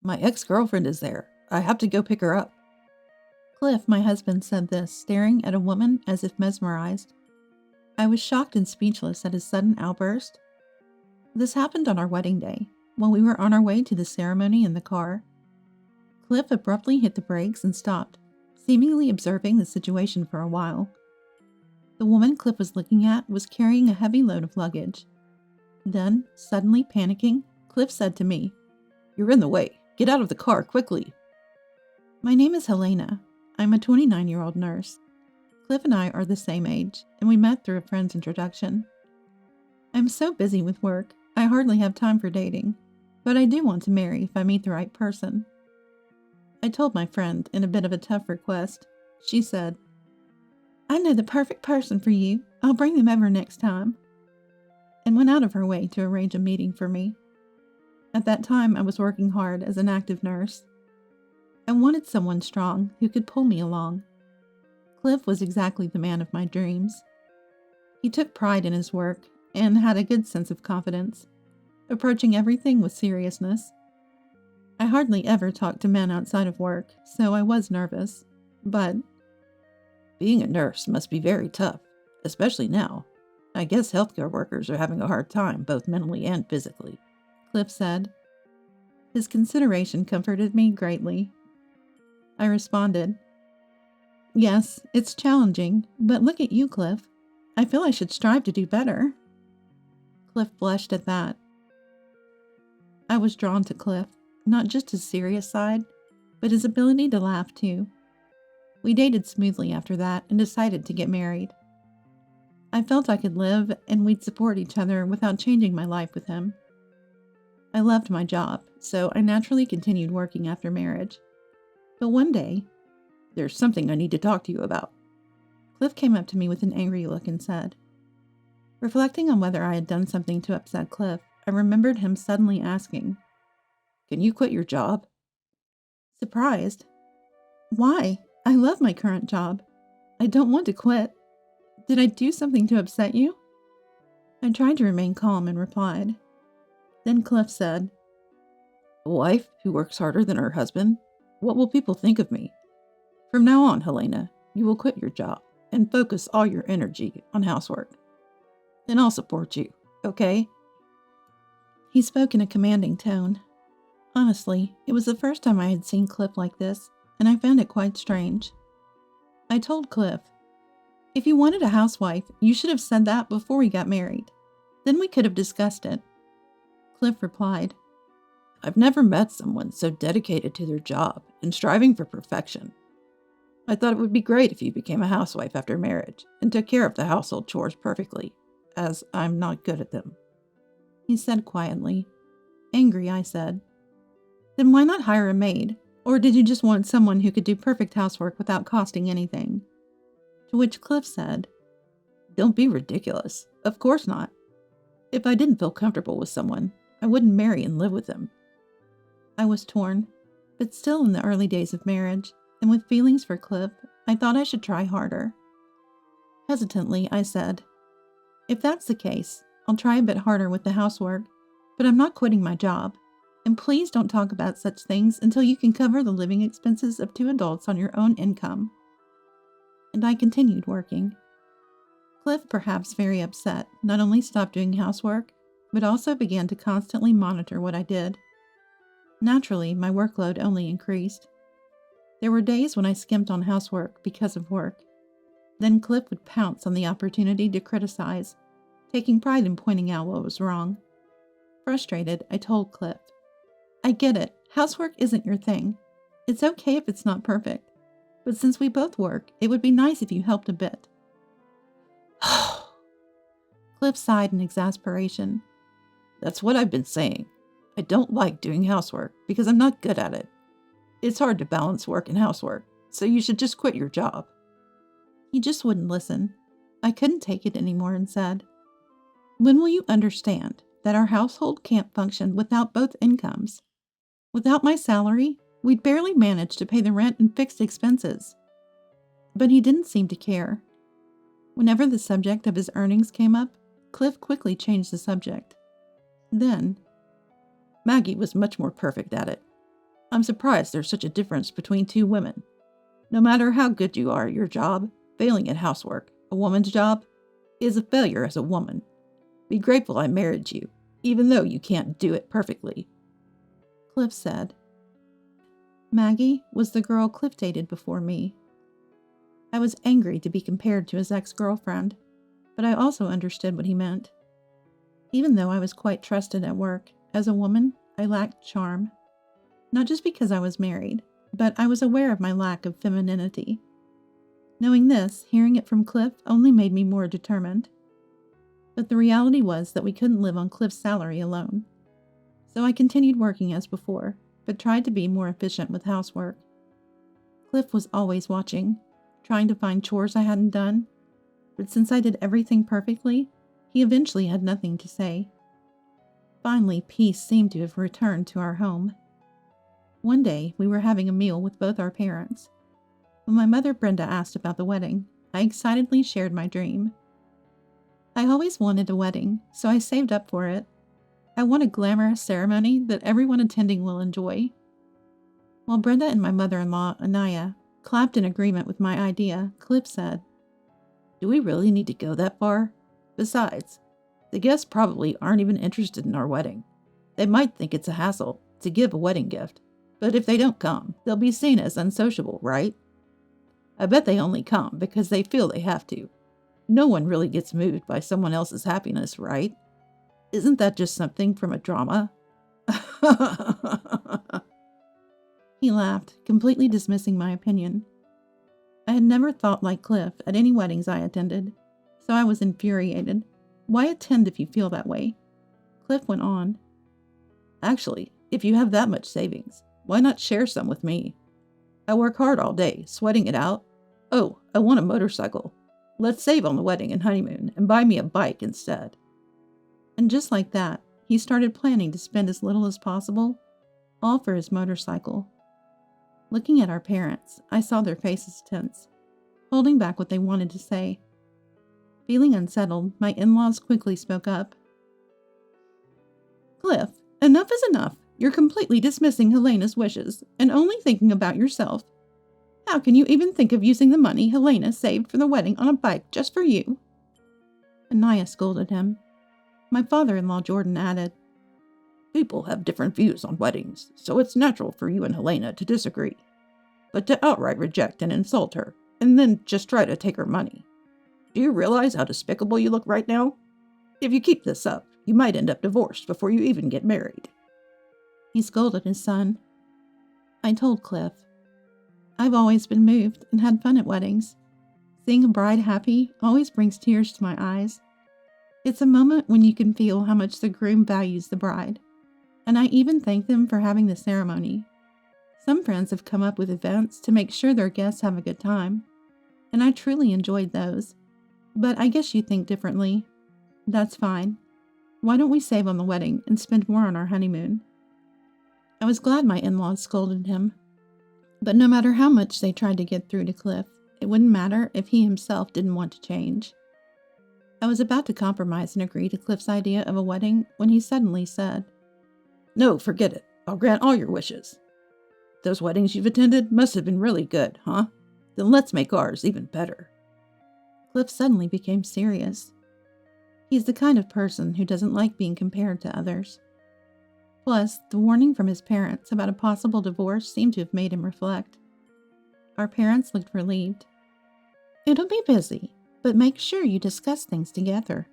My ex-girlfriend is there. I have to go pick her up. Cliff, my husband, said this, staring at a woman as if mesmerized. I was shocked and speechless at his sudden outburst. This happened on our wedding day, while we were on our way to the ceremony in the car. Cliff abruptly hit the brakes and stopped, seemingly observing the situation for a while. The woman Cliff was looking at was carrying a heavy load of luggage. Then, suddenly panicking, Cliff said to me, "You're in the way. Get out of the car, quickly." My name is Helena. I'm a 29-year-old nurse. Cliff and I are the same age, and we met through a friend's introduction. I'm so busy with work, I hardly have time for dating, but I do want to marry if I meet the right person. I told my friend in a bit of a tough request. She said, I know the perfect person for you. I'll bring them over next time. And went out of her way to arrange a meeting for me. At that time, I was working hard as an active nurse. I wanted someone strong who could pull me along. Cliff was exactly the man of my dreams. He took pride in his work and had a good sense of confidence, approaching everything with seriousness. I hardly ever talked to men outside of work, so I was nervous, but being a nurse must be very tough, especially now. I guess healthcare workers are having a hard time, both mentally and physically, Cliff said. His consideration comforted me greatly. I responded, Yes, it's challenging, but look at you, Cliff. I feel I should strive to do better. Cliff blushed at that. I was drawn to Cliff, not just his serious side, but his ability to laugh too. We dated smoothly after that and decided to get married. I felt I could live and we'd support each other without changing my life with him. I loved my job, so I naturally continued working after marriage. But one day, there's something I need to talk to you about. Cliff came up to me with an angry look and said. Reflecting on whether I had done something to upset Cliff, I remembered him suddenly asking, Can you quit your job? Surprised. Why? I love my current job. I don't want to quit. Did I do something to upset you? I tried to remain calm and replied. Then Cliff said, A wife who works harder than her husband? What will people think of me? From now on, Helena, you will quit your job and focus all your energy on housework. And I'll support you, okay? He spoke in a commanding tone. Honestly, it was the first time I had seen Cliff like this, and I found it quite strange. I told Cliff, If you wanted a housewife, you should have said that before we got married. Then we could have discussed it. Cliff replied, I've never met someone so dedicated to their job and striving for perfection. I thought it would be great if you became a housewife after marriage and took care of the household chores perfectly, as I'm not good at them. He said quietly. Angry, I said, Then why not hire a maid? Or did you just want someone who could do perfect housework without costing anything? To which Cliff said, Don't be ridiculous. Of course not. If I didn't feel comfortable with someone, I wouldn't marry and live with them. I was torn, but still in the early days of marriage, and with feelings for Cliff, I thought I should try harder. Hesitantly, I said, If that's the case, I'll try a bit harder with the housework, but I'm not quitting my job. And please don't talk about such things until you can cover the living expenses of 2 adults on your own income. And I continued working. Cliff, perhaps very upset, not only stopped doing housework, but also began to constantly monitor what I did. Naturally, my workload only increased. There were days when I skimped on housework because of work. Then Cliff would pounce on the opportunity to criticize, taking pride in pointing out what was wrong. Frustrated, I told Cliff, I get it, housework isn't your thing. It's okay if it's not perfect. But since we both work, it would be nice if you helped a bit. Cliff sighed in exasperation. That's what I've been saying. I don't like doing housework because I'm not good at it. It's hard to balance work and housework, so you should just quit your job. He just wouldn't listen. I couldn't take it anymore and said, When will you understand that our household can't function without both incomes? Without my salary, we'd barely manage to pay the rent and fixed expenses. But he didn't seem to care. Whenever the subject of his earnings came up, Cliff quickly changed the subject. Then, Maggie was much more perfect at it. I'm surprised there's such a difference between two women. No matter how good you are at your job, failing at housework, a woman's job, is a failure as a woman. Be grateful I married you, even though you can't do it perfectly. Cliff said. Maggie was the girl Cliff dated before me. I was angry to be compared to his ex-girlfriend, but I also understood what he meant. Even though I was quite trusted at work, as a woman, I lacked charm. Not just because I was married, but I was aware of my lack of femininity. Knowing this, hearing it from Cliff only made me more determined. But the reality was that we couldn't live on Cliff's salary alone. So I continued working as before, but tried to be more efficient with housework. Cliff was always watching, trying to find chores I hadn't done, but since I did everything perfectly, he eventually had nothing to say. Finally, peace seemed to have returned to our home. One day, we were having a meal with both our parents. When my mother Brenda asked about the wedding, I excitedly shared my dream. I always wanted a wedding, so I saved up for it. I want a glamorous ceremony that everyone attending will enjoy. While Brenda and my mother-in-law, Anaya, clapped in agreement with my idea, Cliff said, "Do we really need to go that far? Besides, the guests probably aren't even interested in our wedding. They might think it's a hassle to give a wedding gift, but if they don't come, they'll be seen as unsociable, right? I bet they only come because they feel they have to. No one really gets moved by someone else's happiness, right? Isn't that just something from a drama?" He laughed, completely dismissing my opinion. I had never thought like Cliff at any weddings I attended, so I was infuriated. Why attend if you feel that way? Cliff went on. "Actually, if you have that much savings, why not share some with me? I work hard all day, sweating it out. Oh, I want a motorcycle. Let's save on the wedding and honeymoon and buy me a bike instead." And just like that, he started planning to spend as little as possible, all for his motorcycle. Looking at our parents, I saw their faces tense, holding back what they wanted to say. Feeling unsettled, my in-laws quickly spoke up. "Cliff, enough is enough. You're completely dismissing Helena's wishes and only thinking about yourself. How can you even think of using the money Helena saved for the wedding on a bike just for you?" Anaya scolded him. My father-in-law Jordan added, "People have different views on weddings, so it's natural for you and Helena to disagree. But to outright reject and insult her, and then just try to take her money. Do you realize how despicable you look right now? If you keep this up, you might end up divorced before you even get married." He scolded his son. I told Cliff, "I've always been moved and had fun at weddings. Seeing a bride happy always brings tears to my eyes. It's a moment when you can feel how much the groom values the bride, and I even thank them for having the ceremony. Some friends have come up with events to make sure their guests have a good time, and I truly enjoyed those. But I guess you think differently. That's fine. Why don't we save on the wedding and spend more on our honeymoon?" I was glad my in-laws scolded him, but no matter how much they tried to get through to Cliff, it wouldn't matter if he himself didn't want to change. I was about to compromise and agree to Cliff's idea of a wedding when he suddenly said, "No, forget it. I'll grant all your wishes. Those weddings you've attended must have been really good, huh? Then let's make ours even better." Cliff suddenly became serious. He's the kind of person who doesn't like being compared to others. Plus, the warning from his parents about a possible divorce seemed to have made him reflect. Our parents looked relieved. "It'll be busy, but make sure you discuss things together.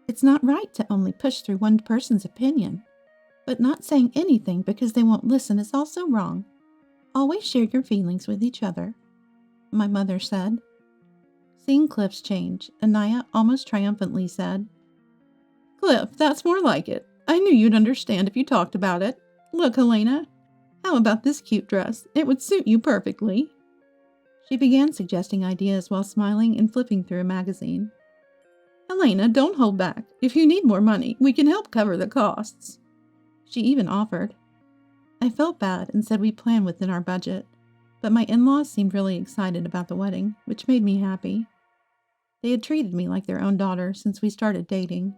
It's not right to only push through one person's opinion, but not saying anything because they won't listen is also wrong. Always share your feelings with each other," my mother said. Seeing Cliff's change, Anaya almost triumphantly said, "Cliff, that's more like it. I knew you'd understand if you talked about it. Look, Helena, how about this cute dress? It would suit you perfectly." She began suggesting ideas while smiling and flipping through a magazine. "Helena, don't hold back. If you need more money, we can help cover the costs." She even offered. I felt bad and said we plan within our budget, but my in-laws seemed really excited about the wedding, which made me happy. They had treated me like their own daughter since we started dating.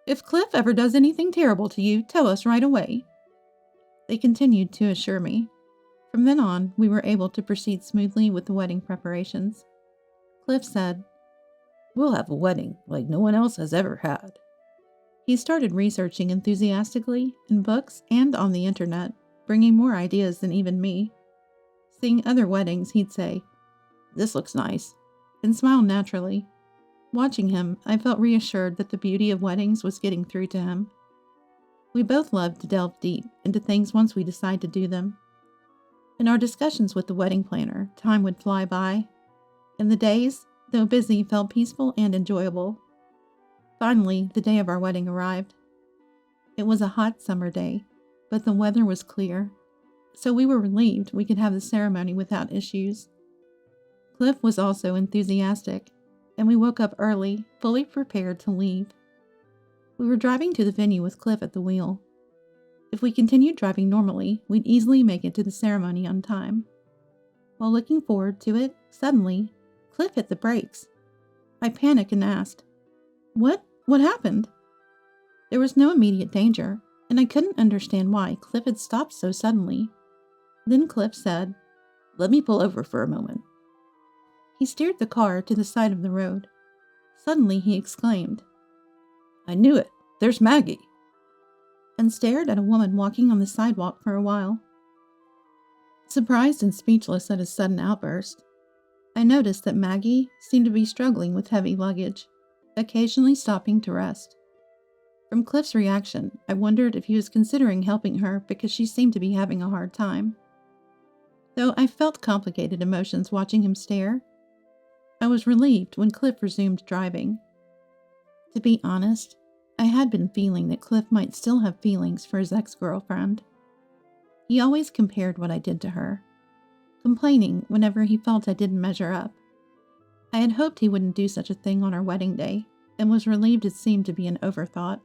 "If Cliff ever does anything terrible to you, tell us right away." They continued to assure me. From then on, we were able to proceed smoothly with the wedding preparations. Cliff said, "We'll have a wedding like no one else has ever had." he started researching enthusiastically in books and on the internet, bringing more ideas than even me. Seeing other weddings, he'd say, "This looks nice," and smile naturally. Watching him, I felt reassured that the beauty of weddings was getting through to him. We both loved to delve deep into things once we decide to do them. In our discussions with the wedding planner, time would fly by, and the days, though busy, felt peaceful and enjoyable. Finally, the day of our wedding arrived. It was a hot summer day, but the weather was clear, so we were relieved we could have the ceremony without issues. Cliff was also enthusiastic, and we woke up early, fully prepared to leave. We were driving to the venue with Cliff at the wheel. If we continued driving normally, we'd easily make it to the ceremony on time. While looking forward to it, suddenly, Cliff hit the brakes. I panicked and asked, What happened?" There was no immediate danger, and I couldn't understand why Cliff had stopped so suddenly. Then Cliff said, "Let me pull over for a moment." He steered the car to the side of the road. Suddenly he exclaimed, "I knew it. There's Maggie," and stared at a woman walking on the sidewalk for a while. Surprised and speechless at his sudden outburst, I noticed that Maggie seemed to be struggling with heavy luggage, occasionally stopping to rest. From Cliff's reaction, I wondered if he was considering helping her because she seemed to be having a hard time. Though I felt complicated emotions watching him stare, I was relieved when Cliff resumed driving. To be honest, I had been feeling that Cliff might still have feelings for his ex-girlfriend. He always compared what I did to her, complaining whenever he felt I didn't measure up. I had hoped he wouldn't do such a thing on our wedding day, and was relieved it seemed to be an overthought.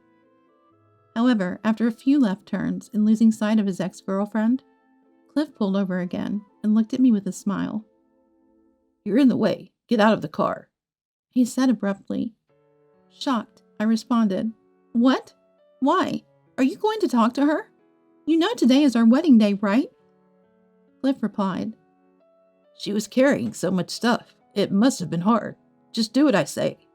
However, after a few left turns and losing sight of his ex-girlfriend, Cliff pulled over again and looked at me with a smile. "You're in the way. Get out of the car," he said abruptly. Shocked, I responded, "What? Why? Are you going to talk to her? You know today is our wedding day, right?" Cliff replied, "She was carrying so much stuff. It must have been hard. Just do what I say."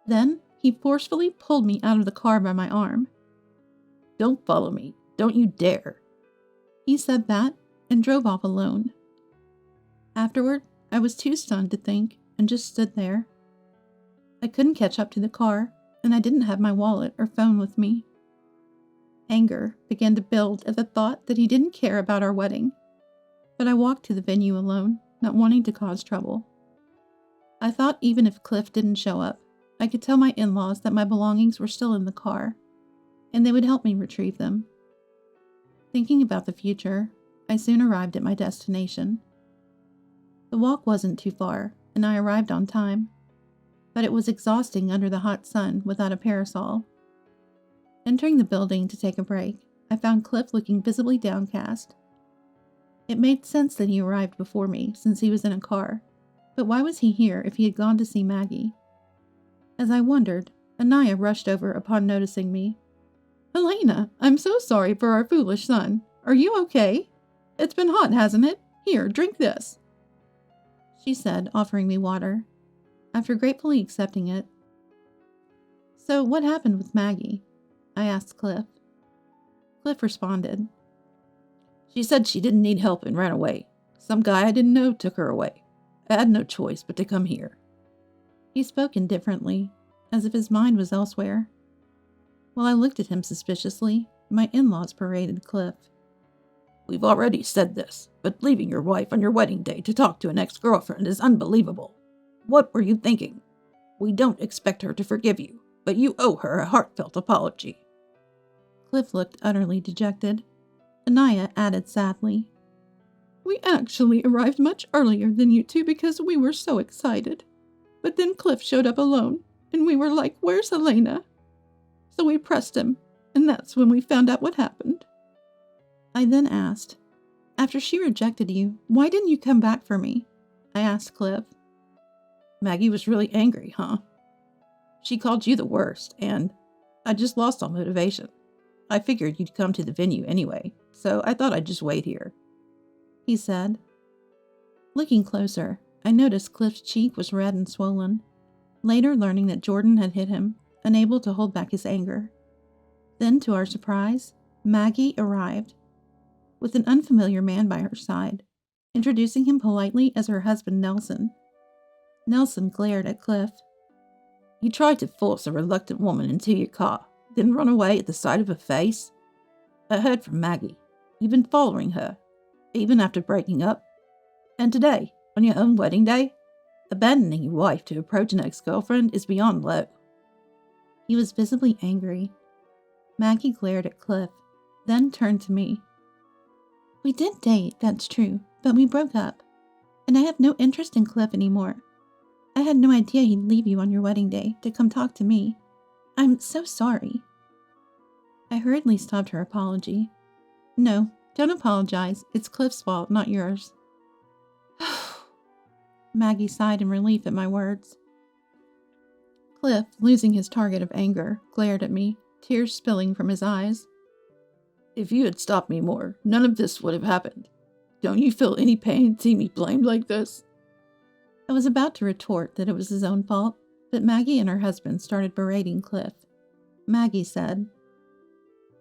Then he forcefully pulled me out of the car by my arm. "Don't follow me. Don't you dare." He said that and drove off alone. Afterward, I was too stunned to think and just stood there. I couldn't catch up to the car, and I didn't have my wallet or phone with me. Anger began to build at the thought that he didn't care about our wedding, but I walked to the venue alone, not wanting to cause trouble. I thought even if Cliff didn't show up, I could tell my in-laws that my belongings were still in the car, and they would help me retrieve them. Thinking about the future, I soon arrived at my destination. The walk wasn't too far, and I arrived on time, but it was exhausting under the hot sun without a parasol. Entering the building to take a break, I found Cliff looking visibly downcast. It made sense that he arrived before me since he was in a car, but why was he here if he had gone to see Maggie? As I wondered, Anaya rushed over upon noticing me. "Helena, I'm so sorry for our foolish son. Are you okay? It's been hot, hasn't it? Here, drink this," she said, offering me water. After gratefully accepting it. "So what happened with Maggie?" I asked Cliff. Cliff responded, "She said she didn't need help and ran away. Some guy I didn't know took her away. I had no choice but to come here." He spoke indifferently, as if his mind was elsewhere. While I looked at him suspiciously, my in-laws paraded Cliff. "We've already said this, but leaving your wife on your wedding day to talk to an ex-girlfriend is unbelievable. What were you thinking? We don't expect her to forgive you, but you owe her a heartfelt apology." Cliff looked utterly dejected. Anaya added sadly, "We actually arrived much earlier than you two because we were so excited. But then Cliff showed up alone, and we were like, 'Where's Helena?' So we pressed him, and that's when we found out what happened." I then asked, "After she rejected you, why didn't you come back for me?" I asked Cliff. "Maggie was really angry, huh? She called you the worst, and I just lost all motivation. I figured you'd come to the venue anyway, so I thought I'd just wait here," he said. Looking closer, I noticed Cliff's cheek was red and swollen, later learning that Jordan had hit him, unable to hold back his anger. Then, to our surprise, Maggie arrived, with an unfamiliar man by her side, introducing him politely as her husband Nelson. Nelson glared at Cliff. "You tried to force a reluctant woman into your car, then run away at the sight of her face? I heard from Maggie. You've been following her, even after breaking up. And today, on your own wedding day, abandoning your wife to approach an ex-girlfriend is beyond low." He was visibly angry. Maggie glared at Cliff, then turned to me. "We did date, that's true, but we broke up, and I have no interest in Cliff anymore. I had no idea he'd leave you on your wedding day to come talk to me. I'm so sorry." I hurriedly stopped her apology. "No, don't apologize. It's Cliff's fault, not yours." Maggie sighed in relief at my words. Cliff, losing his target of anger, glared at me, tears spilling from his eyes. "If you had stopped me more, none of this would have happened. Don't you feel any pain seeing me blamed like this?" I was about to retort that it was his own fault, but Maggie and her husband started berating Cliff. Maggie said,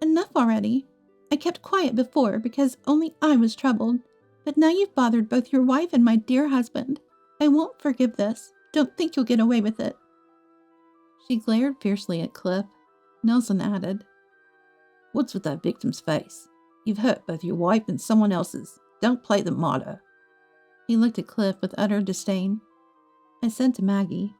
"Enough already. I kept quiet before because only I was troubled, but now you've bothered both your wife and my dear husband. I won't forgive this. Don't think you'll get away with it." She glared fiercely at Cliff. Nelson added, "What's with that victim's face? You've hurt both your wife and someone else's. Don't play the martyr." He looked at Cliff with utter disdain. I said to Maggie,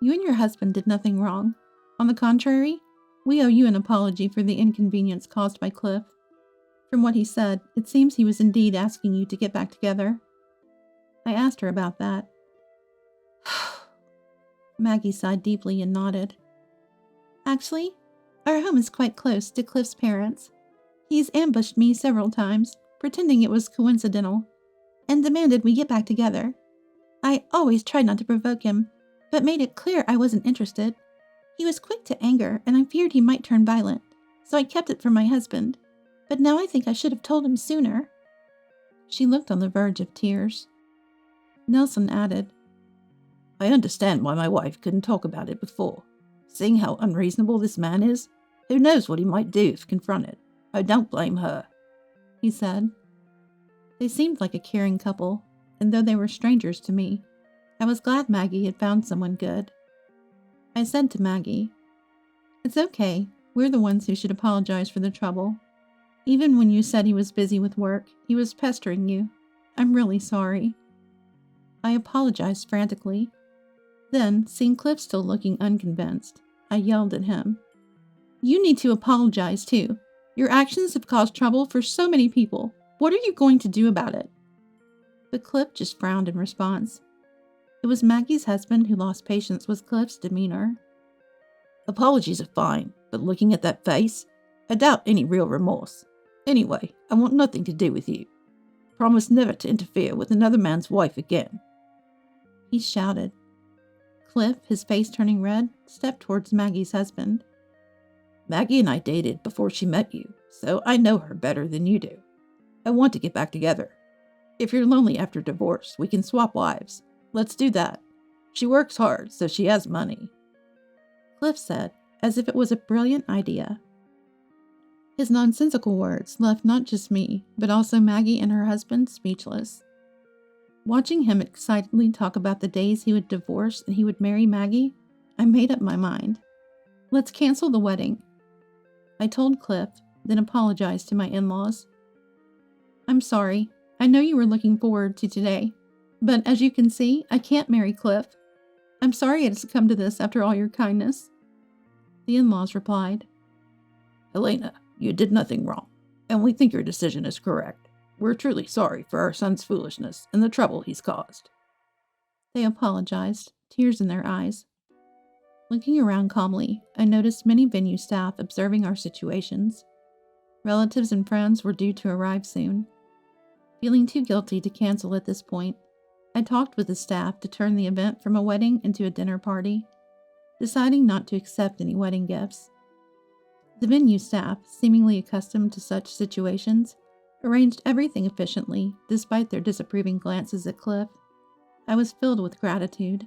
"You and your husband did nothing wrong. On the contrary, we owe you an apology for the inconvenience caused by Cliff. From what he said, it seems he was indeed asking you to get back together." I asked her about that. Maggie sighed deeply and nodded. "Actually, our home is quite close to Cliff's parents. He's ambushed me several times, pretending it was coincidental, and demanded we get back together. I always tried not to provoke him, but made it clear I wasn't interested. He was quick to anger, and I feared he might turn violent, so I kept it from my husband. But now I think I should have told him sooner." She looked on the verge of tears. Nelson added, "I understand why my wife couldn't talk about it before. Seeing how unreasonable this man is, who knows what he might do if confronted. I don't blame her," he said. They seemed like a caring couple, and though they were strangers to me, I was glad Maggie had found someone good. I said to Maggie, "It's okay. We're the ones who should apologize for the trouble. Even when you said he was busy with work, he was pestering you. I'm really sorry." I apologized frantically. Then, seeing Cliff still looking unconvinced, I yelled at him, "You need to apologize too. Your actions have caused trouble for so many people. What are you going to do about it?" But Cliff just frowned in response. It was Maggie's husband who lost patience with Cliff's demeanor. "Apologies are fine, but looking at that face, I doubt any real remorse. Anyway, I want nothing to do with you. Promise never to interfere with another man's wife again," he shouted. Cliff, his face turning red, stepped towards Maggie's husband. "Maggie and I dated before she met you, so I know her better than you do. I want to get back together. If you're lonely after divorce, we can swap wives. Let's do that. She works hard, so she has money," Cliff said, as if it was a brilliant idea. His nonsensical words left not just me, but also Maggie and her husband speechless. Watching him excitedly talk about the days he would divorce and he would marry Maggie, I made up my mind. Let's cancel the wedding. I told Cliff, then apologized to my in-laws. "I'm sorry. I know you were looking forward to today, but as you can see, I can't marry Cliff. I'm sorry it's come to this after all your kindness." The in-laws replied, "Helena, you did nothing wrong, and we think your decision is correct. We're truly sorry for our son's foolishness and the trouble he's caused." They apologized, tears in their eyes. Looking around calmly, I noticed many venue staff observing our situations. Relatives and friends were due to arrive soon. Feeling too guilty to cancel at this point, I talked with the staff to turn the event from a wedding into a dinner party, deciding not to accept any wedding gifts. The venue staff, seemingly accustomed to such situations, arranged everything efficiently despite their disapproving glances at Cliff. I was filled with gratitude.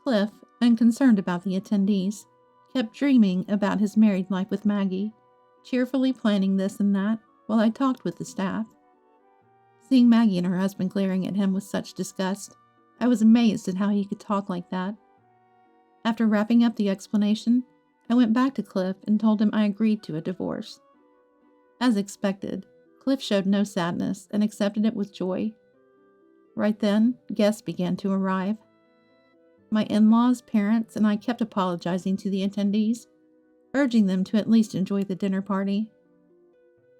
Cliff, unconcerned about the attendees, kept dreaming about his married life with Maggie, cheerfully planning this and that while I talked with the staff. Seeing Maggie and her husband glaring at him with such disgust, I was amazed at how he could talk like that. After wrapping up the explanation, I went back to Cliff and told him I agreed to a divorce. As expected, Cliff showed no sadness and accepted it with joy. Right then, guests began to arrive. My in-laws, parents, and I kept apologizing to the attendees, urging them to at least enjoy the dinner party.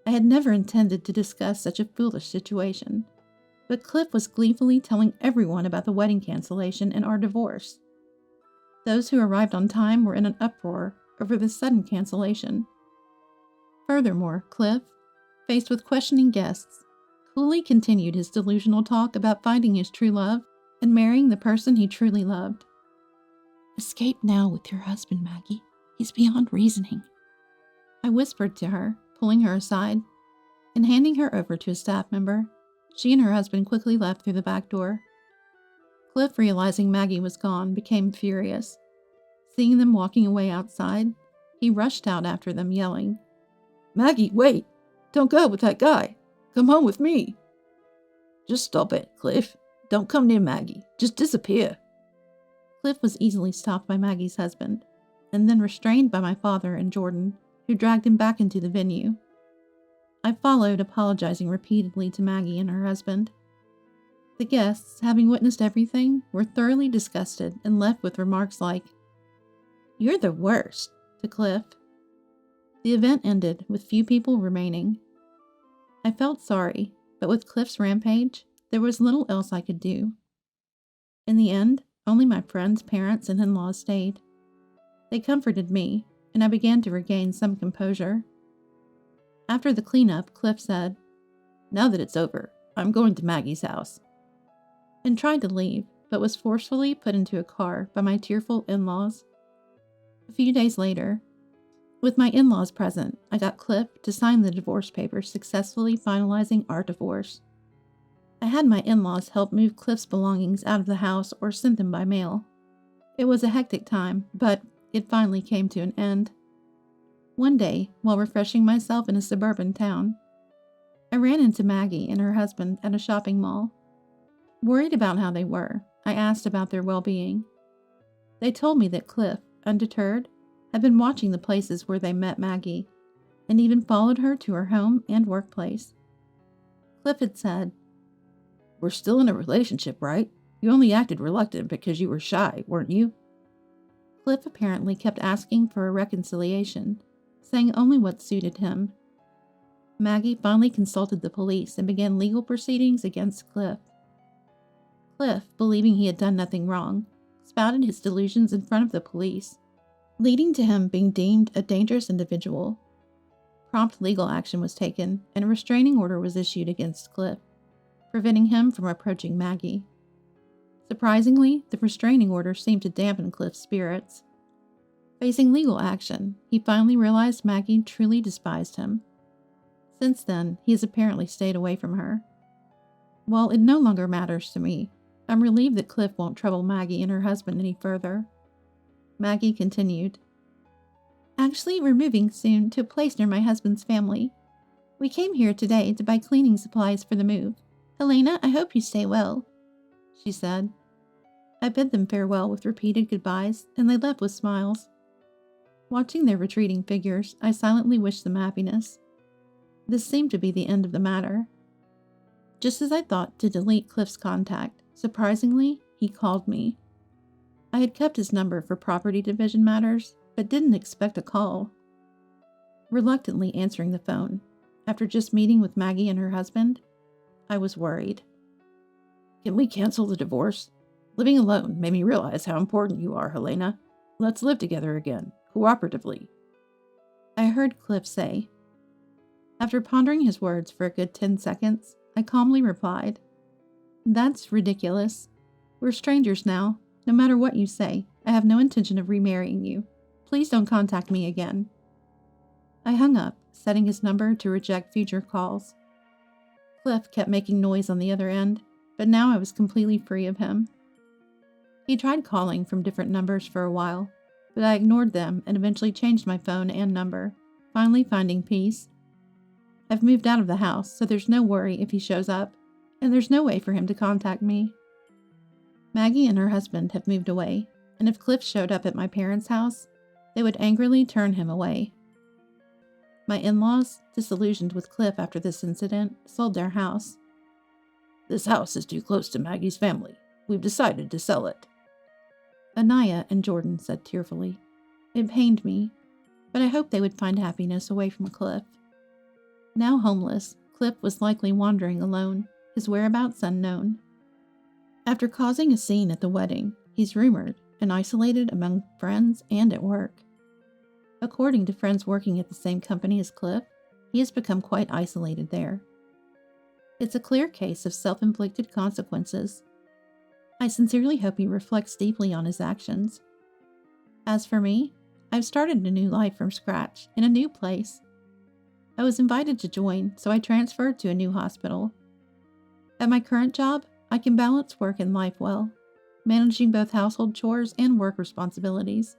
I had never intended to discuss such a foolish situation, but Cliff was gleefully telling everyone about the wedding cancellation and our divorce. Those who arrived on time were in an uproar over the sudden cancellation. Furthermore, Cliff, faced with questioning guests, coolly continued his delusional talk about finding his true love and marrying the person he truly loved. "Escape now with your husband, Maggie. He's beyond reasoning," I whispered to her, pulling her aside, and handing her over to a staff member. She and her husband quickly left through the back door. Cliff, realizing Maggie was gone, became furious. Seeing them walking away outside, he rushed out after them, yelling, "Maggie, wait! Don't go with that guy! Come home with me!" "Just stop it, Cliff. Don't come near Maggie. Just disappear." Cliff was easily stopped by Maggie's husband, and then restrained by my father and Jordan, who dragged him back into the venue. I followed, apologizing repeatedly to Maggie and her husband. The guests, having witnessed everything, were thoroughly disgusted and left with remarks like, "You're the worst," to Cliff. The event ended with few people remaining. I felt sorry, but with Cliff's rampage, there was little else I could do. In the end, only my friends, parents, and in-laws stayed. They comforted me, and I began to regain some composure. After the cleanup, Cliff said, "Now that it's over, I'm going to Maggie's house," and tried to leave, but was forcefully put into a car by my tearful in-laws. A few days later, with my in-laws present, I got Cliff to sign the divorce papers, successfully finalizing our divorce. I had my in-laws help move Cliff's belongings out of the house or send them by mail. It was a hectic time, but it finally came to an end. One day, while refreshing myself in a suburban town, I ran into Maggie and her husband at a shopping mall. Worried about how they were, I asked about their well-being. They told me that Cliff, undeterred, had been watching the places where they met Maggie, and even followed her to her home and workplace. Cliff had said, "We're still in a relationship, right? You only acted reluctant because you were shy, weren't you?" Cliff apparently kept asking for a reconciliation, saying only what suited him. Maggie finally consulted the police and began legal proceedings against Cliff. Cliff, believing he had done nothing wrong, spouted his delusions in front of the police, leading to him being deemed a dangerous individual. Prompt legal action was taken, and a restraining order was issued against Cliff, preventing him from approaching Maggie. Surprisingly, the restraining order seemed to dampen Cliff's spirits. Facing legal action, he finally realized Maggie truly despised him. Since then, he has apparently stayed away from her. While it no longer matters to me, I'm relieved that Cliff won't trouble Maggie and her husband any further. Maggie continued, "Actually, we're moving soon to a place near my husband's family. We came here today to buy cleaning supplies for the move. Helena, I hope you stay well," she said. I bid them farewell with repeated goodbyes, and they left with smiles. Watching their retreating figures, I silently wished them happiness. This seemed to be the end of the matter. Just as I thought to delete Cliff's contact, surprisingly, he called me. I had kept his number for property division matters, but didn't expect a call. Reluctantly answering the phone, after just meeting with Maggie and her husband, I was worried. "Can we cancel the divorce? Living alone made me realize how important you are, Helena. Let's live together again, cooperatively," I heard Cliff say. After pondering his words for a good 10 seconds, I calmly replied, "That's ridiculous. We're strangers now. No matter what you say, I have no intention of remarrying you. Please don't contact me again." I hung up, setting his number to reject future calls. Cliff kept making noise on the other end, but now I was completely free of him. He tried calling from different numbers for a while, but I ignored them and eventually changed my phone and number, finally finding peace. I've moved out of the house, so there's no worry if he shows up, and there's no way for him to contact me. Maggie and her husband have moved away, and if Cliff showed up at my parents' house, they would angrily turn him away. My in-laws, disillusioned with Cliff after this incident, sold their house. This house is too close to Maggie's family. We've decided to sell it. Anaya and Jordan said tearfully. It pained me, but I hoped they would find happiness away from Cliff. Now homeless, Cliff was likely wandering alone, his whereabouts unknown. After causing a scene at the wedding, he's rumored and isolated among friends and at work. According to friends working at the same company as Cliff, he has become quite isolated there. It's a clear case of self-inflicted consequences. I sincerely hope he reflects deeply on his actions. As for me, I've started a new life from scratch in a new place. I was invited to join, so I transferred to a new hospital. At my current job, I can balance work and life well, managing both household chores and work responsibilities.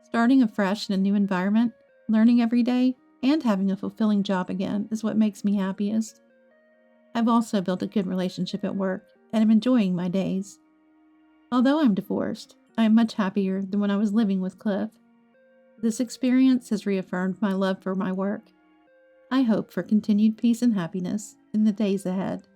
Starting afresh in a new environment, learning every day, and having a fulfilling job again is what makes me happiest. I've also built a good relationship at work, and am enjoying my days. Although I'm divorced, I am much happier than when I was living with Cliff. This experience has reaffirmed my love for my work. I hope for continued peace and happiness in the days ahead.